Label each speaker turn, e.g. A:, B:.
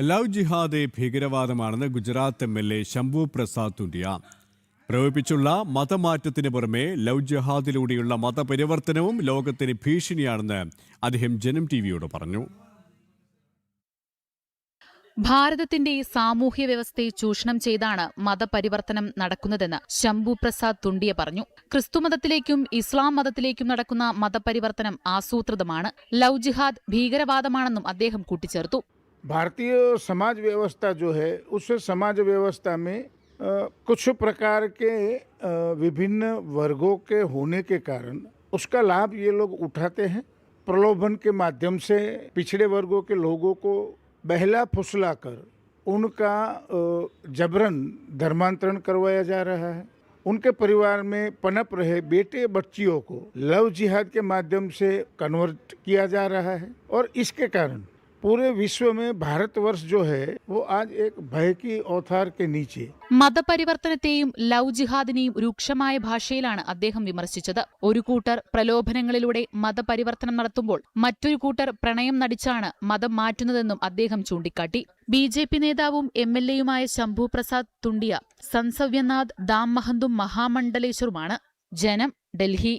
A: Love ജിഹാദ് ഭീകരവാദമാണെന്ന് Gujarat MLA Shambhu Prasad തുണ്ടിയ പ്രയോഗിച്ചുള്ള മതമാറ്റത്തിന് പുറമെ love ജിഹാദിലൂടെയുള്ള മതപരിവർത്തനവും ലോകത്തിന് ഭീഷണിയാണെന്ന് അദ്ദേഹം ജനം ടിവിയോട് പറഞ്ഞു.
B: ഭാരതത്തിന്റെ സാമൂഹ്യ വ്യവസ്ഥയെ ചൂഷണം ചെയ്താണ് മതപരിവർത്തനം നടക്കുന്നതെന്ന് ശംഭു പ്രസാദ് തുണ്ടിയ പറഞ്ഞു. ക്രിസ്തുമതത്തിലേക്കും ഇസ്ലാം മതത്തിലേക്കും നടക്കുന്ന മതപരിവർത്തനം ആസൂത്രിതമാണ്. ലവ് ജിഹാദ് ഭീകരവാദമാണെന്നും അദ്ദേഹം കൂട്ടിച്ചേർത്തു.
C: भारतीय समाज व्यवस्था जो है उस समाज व्यवस्था में कुछ प्रकार के विभिन्न वर्गों के होने के कारण उसका लाभ ये लोग उठाते हैं. प्रलोभन के माध्यम से पिछड़े वर्गों के लोगों को बहला फुसला कर उनका जबरन धर्मांतरण करवाया जा रहा है. उनके परिवार में पनप रहे बेटे बच्चियों को लव जिहाद के माध्यम से कन्वर्ट किया जा रहा है और इसके कारण पूरे विश्व में भारतवर्ष जो है वो आज एक भय की औतार के नीचे.
B: മതപരിവർത്തനത്തെയും ലവ് ജിഹാദിനെയും രൂക്ഷമായ ഭാഷയിലാണ് അദ്ദേഹം വിമർശിച്ചത്. ഒരു കൂട്ടർ പ്രലോഭനങ്ങളിലൂടെ മതപരിവർത്തനം നടത്തുമ്പോൾ മറ്റൊരു കൂട്ടർ പ്രണയം നടിച്ചാണ് മതം മാറ്റുന്നതെന്നും അദ്ദേഹം ചൂണ്ടിക്കാട്ടി. BJP നേതാവും MLAയുമായ ശംഭു പ്രസാദ് തുണ്ടിയ സൻസവ്യനാഥ് ദാം മഹന്തും മഹാമണ്ഡലേശ്വറുമാണ്. ജനം, ഡൽഹി.